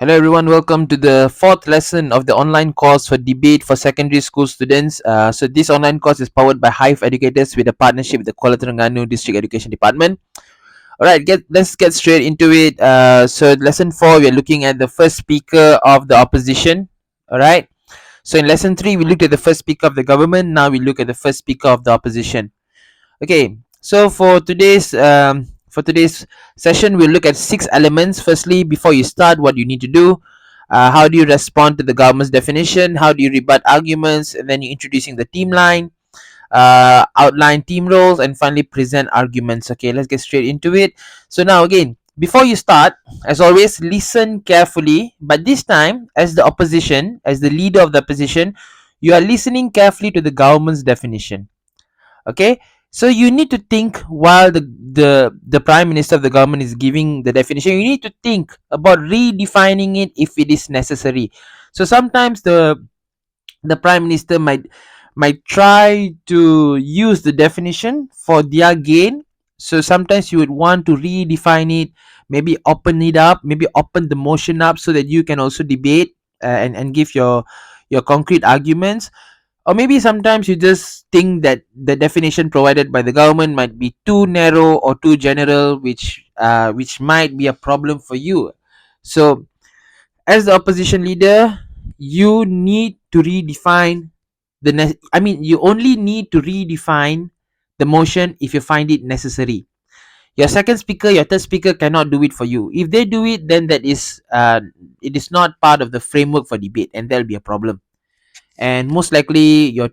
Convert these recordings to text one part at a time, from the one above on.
Hello everyone, welcome to the fourth lesson of the online course for debate for secondary school students. So this online course is powered by HIVE Educators with a partnership with the Kuala Terengganu District Education Department. Alright, let's get straight into it. So lesson 4, we are looking at the first speaker of the opposition. Alright, so in lesson 3, we looked at the first speaker of the government. Now we look at the first speaker of the opposition. Okay, so for today's session, we'll look at 6 elements. Firstly, before you start, what you need to do. How do you respond to the government's definition? How do you rebut arguments? And then you're introducing the team line, outline team roles, and finally present arguments. Okay, let's get straight into it. So now again, before you start, as always, listen carefully. But this time, as the opposition, as the leader of the opposition, you are listening carefully to the government's definition. Okay, so you need to think while the prime minister of the government is giving the definition. You need to think about redefining it if it is necessary. So sometimes the prime minister might try to use the definition for their gain. So sometimes you would want to redefine it, maybe open it up, maybe open the motion up so that you can also debate and give your concrete arguments. Or maybe sometimes you just think that the definition provided by the government might be too narrow or too general, which might be a problem for you. So as the opposition leader, you need to redefine you only need to redefine the motion if you find it necessary. Your second speaker, your third speaker cannot do it for you. If they do it, then it is not part of the framework for debate, and there'll be a problem. And most likely your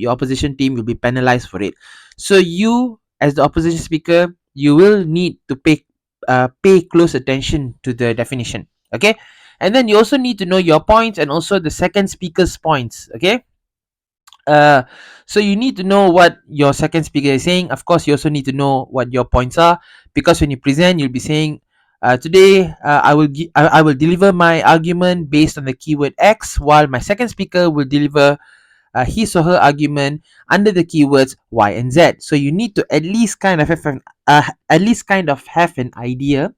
opposition team will be penalized for it. So you, as the opposition speaker, you will need to pay close attention to the definition. Okay, and then you also need to know your points and also the second speaker's points. Okay, uh so you need to know what your second speaker is saying. Of course, you also need to know what your points are, because when you present, you'll be saying, today I will deliver my argument based on the keyword X, while my second speaker will deliver his or her argument under the keywords Y and Z. So you need to at least kind of have an idea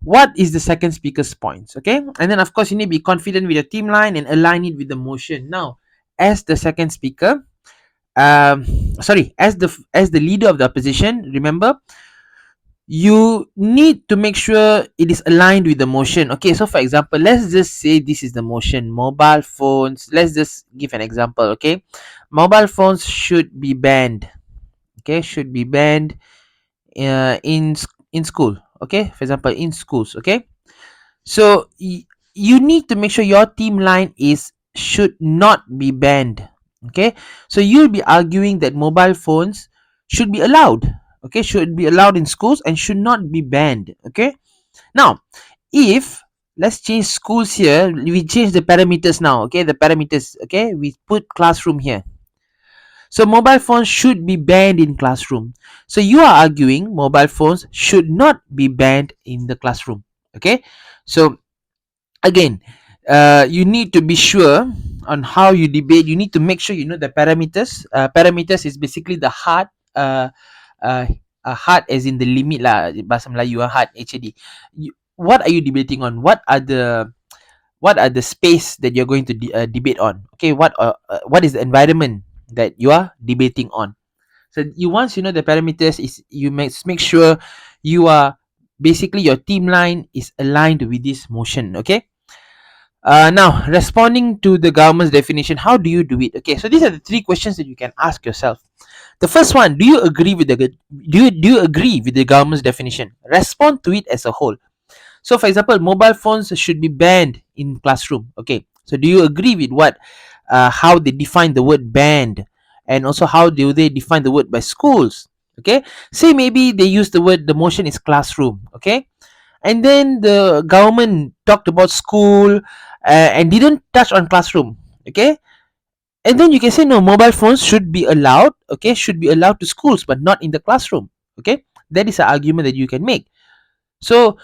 what is the second speaker's points. Okay, and then of course you need to be confident with your team line and align it with the motion. Now, as the second speaker, as the leader of the opposition, remember, you need to make sure it is aligned with the motion. Okay, so for example, let's just say this is the motion: mobile phones. Let's just give an example. Okay, mobile phones should be banned. Okay, should be banned in school. Okay, for example, in schools. Okay, so you need to make sure your team line is should not be banned. Okay, so you'll be arguing that mobile phones should be allowed. Okay, should be allowed in schools and should not be banned. Okay, now, if let's change schools here, we change the parameters now. Okay, the parameters. Okay, we put classroom here. So mobile phones should be banned in classroom. So you are arguing mobile phones should not be banned in the classroom. Okay, so again, you need to be sure on how you debate. You need to make sure you know the parameters. Parameters is basically the hard, hard as in the limit lah, bahasa Melayu, hard HAD. What are you debating on? What are the space that you're going to debate on? Okay, what is the environment that you are debating on? So once you know the parameters, is you make sure you are basically your team line is aligned with this motion. Okay, now, responding to the government's definition, how do you do it? Okay, so these are the 3 questions that you can ask yourself. The first one: do you agree with do you agree with the government's definition? Respond to it as a whole. So, for example, mobile phones should be banned in classroom. Okay, so do you agree with how they define the word banned, and also how do they define the word by schools? Okay, say maybe they use the motion is classroom. Okay, and then the government talked about school and didn't touch on classroom. Okay, and then you can say, no, mobile phones should be allowed. Okay, should be allowed to schools but not in the classroom. Okay, that is an argument that you can make. So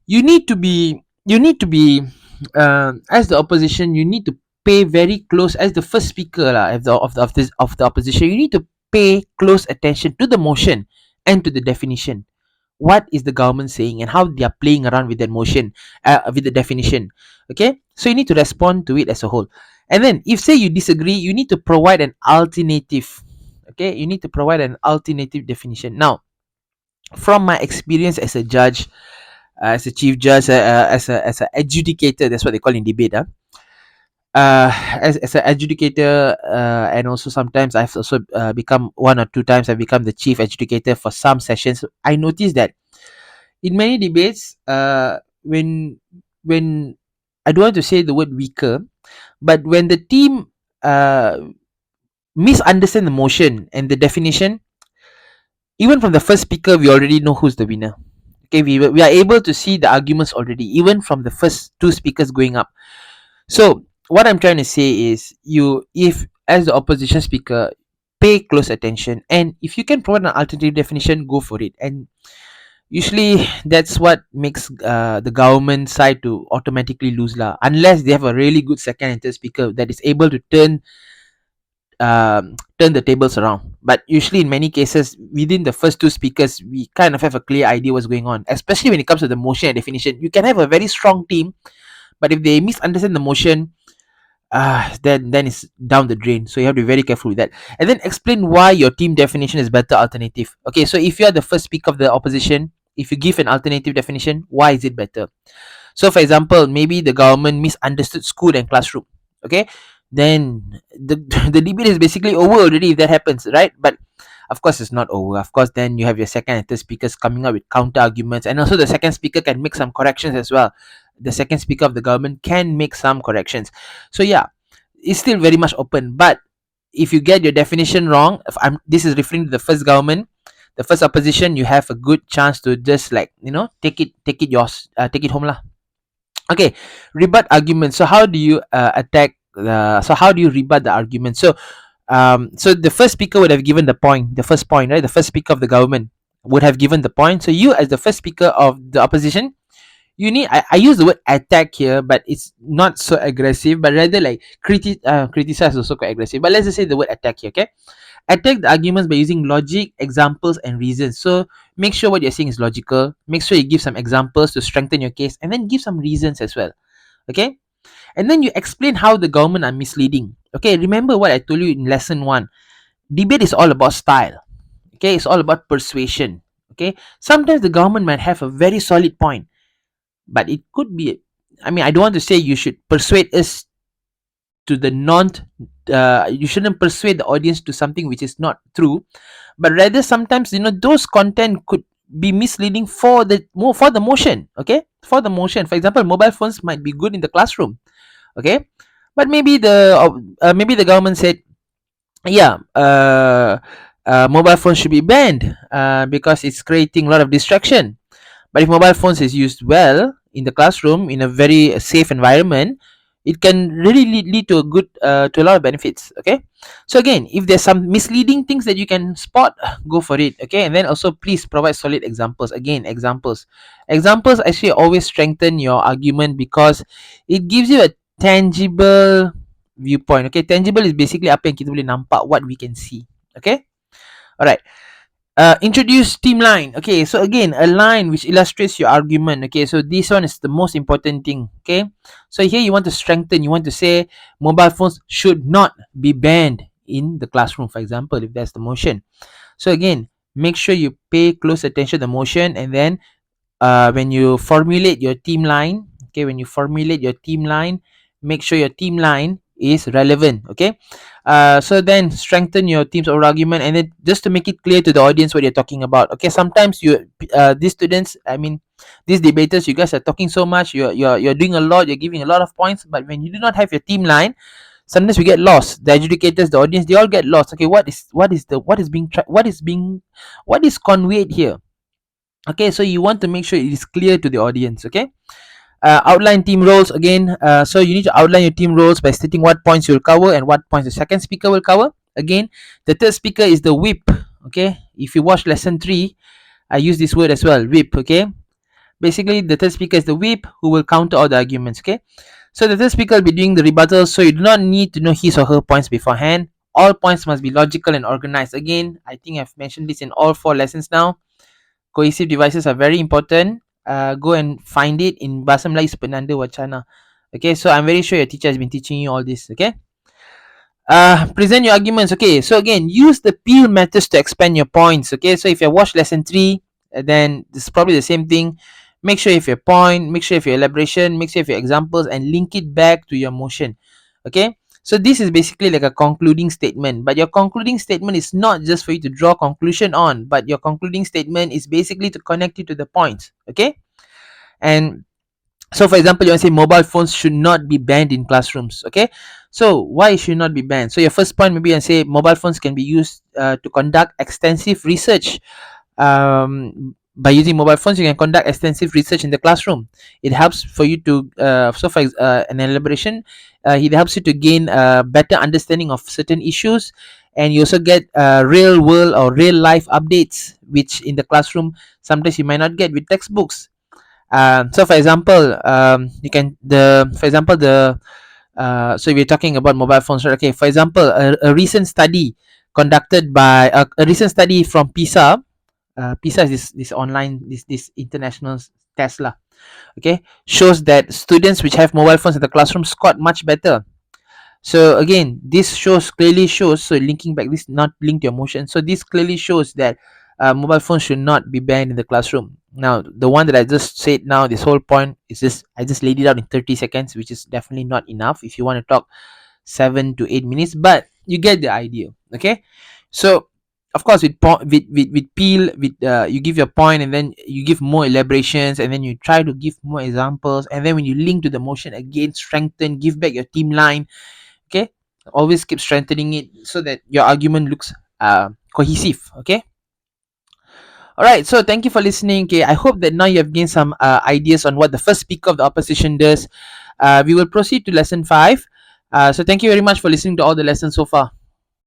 you need to be as the opposition, you need to pay very close, as the first speaker lah, of the opposition, you need to pay close attention to the motion and to the definition. what is the government saying and how they are playing around with that motion, with the definition. Okay, so you need to respond to it as a whole. And then if say you disagree, you need to provide an alternative. Okay, you need to provide an alternative definition. Now, from my experience as a judge, as a chief judge, as a adjudicator, that's what they call in debate. As an adjudicator, and also sometimes I've also become one or two times I've become the chief adjudicator for some sessions. I noticed that in many debates, when I don't want to say the word weaker, but when the team misunderstand the motion and the definition, even from the first speaker, we already know who's the winner. Okay, we are able to see the arguments already, even from the first two speakers going up. So what I'm trying to say is, you, if as the opposition speaker, pay close attention, and if you can provide an alternative definition, go for it. And usually that's what makes the government side to automatically lose lah, unless they have a really good second and third speaker that is able to turn the tables around. But usually in many cases, within the first two speakers, we kind of have a clear idea what's going on, especially when it comes to the motion and definition. You can have a very strong team, but if they misunderstand the motion, then it's down the drain. So you have to be very careful with that. And then explain why your team definition is better alternative. Okay, so if you are the first speaker of the opposition, if you give an alternative definition, why is it better? So for example, maybe the government misunderstood school and classroom. Okay, then the debate is basically over already if that happens, right? But of course it's not over. Of course, then you have your second and third speakers coming up with counter arguments, and also the second speaker can make some corrections as well. The second speaker of the government can make some corrections. So yeah, it's still very much open. But if you get your definition wrong, if this is referring to the first government, the first opposition, you have a good chance to just, like, take it yours, take it home lah. Okay, rebut argument. So how do you how do you rebut the argument? So the first speaker would have given the first point, right? The first speaker of the government would have given the point. So you, as the first speaker of the opposition, I use the word attack here, but it's not so aggressive, but rather like criticize, also quite aggressive. But let's just say the word attack here. Okay, attack the arguments by using logic, examples, and reasons. So make sure what you're saying is logical. Make sure you give some examples to strengthen your case, and then give some reasons as well. Okay, and then you explain how the government are misleading. Okay, remember what I told you in lesson 1. Debate is all about style. Okay, it's all about persuasion. Okay, sometimes the government might have a very solid point, but it could be, I don't want to say you should persuade us to the you shouldn't persuade the audience to something which is not true, but rather sometimes those content could be misleading for the motion. Okay, for the motion, for example, mobile phones might be good in the classroom. Okay, but maybe the government said, yeah, mobile phones should be banned because it's creating a lot of distraction. But if mobile phones is used well in the classroom in a very safe environment, it can really lead to a lot of benefits. Okay, so again, if there's some misleading things that you can spot, go for it. Okay, and then also please provide solid examples. Again, examples actually always strengthen your argument because it gives you a tangible viewpoint. Okay, tangible is basically apa yang kita boleh nampak, what we can see. Okay, alright. Introduce team line. Okay, so again, a line which illustrates your argument. Okay, so this one is the most important thing. Okay, so here you want to strengthen, you want to say mobile phones should not be banned in the classroom, for example, if that's the motion. So again, make sure you pay close attention to the motion, and then when you formulate your team line, make sure your team line is relevant. Okay, so then strengthen your team's oral argument, and then just to make it clear to the audience what you're talking about. Okay, sometimes these students, these debaters, you guys are talking so much, you're doing a lot, you're giving a lot of points, but when you do not have your team line, sometimes we get lost. The educators, the audience, they all get lost. Okay, what is conveyed here? Okay, so you want to make sure it is clear to the audience. Okay, outline team roles again. So you need to outline your team roles by stating what points you'll cover and what points the second speaker will cover. Again, the third speaker is the whip. Okay, if you watch lesson 3, I use this word as well, whip. Okay, basically the third speaker is the whip who will counter all the arguments. Okay, so the third speaker will be doing the rebuttal, so you do not need to know his or her points beforehand. All points must be logical and organized. Again, I think I've mentioned this in all 4 lessons now. Cohesive devices are very important. Go and find it in Bahasa Melayu Penanda Wacana. Okay, so I'm very sure your teacher has been teaching you all this. Okay. Present your arguments. Okay, so again, use the peel methods to expand your points. Okay, so if you watch lesson 3, then this is probably the same thing. Make sure if your point, make sure if your elaboration, make sure if your examples, and link it back to your motion. Okay, so this is basically like a concluding statement, but your concluding statement is not just for you to draw conclusion on, but your concluding statement is basically to connect you to the points. Okay, and so for example, you want to say mobile phones should not be banned in classrooms. Okay, so why it should not be banned? So your first point, maybe, and say mobile phones can be used to conduct extensive research. By using mobile phones, you can conduct extensive research in the classroom. It helps for you to an elaboration, it helps you to gain a better understanding of certain issues, and you also get real world or real life updates, which in the classroom sometimes you might not get with textbooks. So for example, you can the for example the so we're talking about mobile phones, right? Okay, for example, a recent study conducted by a recent study from PISA. PISA is this online this international test lah. Okay, shows that students which have mobile phones in the classroom scored much better. So again, this clearly shows, so linking back, this not linked to emotion, so this clearly shows that mobile phones should not be banned in the classroom. Now the one that I just said, now this whole point is just, I just laid it out in 30 seconds, which is definitely not enough if you want to talk 7 to 8 minutes, but you get the idea. Okay, so of course with peel, with you give your point, and then you give more elaborations, and then you try to give more examples, and then when you link to the motion again, strengthen, give back your team line. Okay, always keep strengthening it so that your argument looks cohesive. Okay, all right, so thank you for listening. Okay, I hope that now you have gained some ideas on what the first speaker of the opposition does. We will proceed to lesson 5. So thank you very much for listening to all the lessons so far.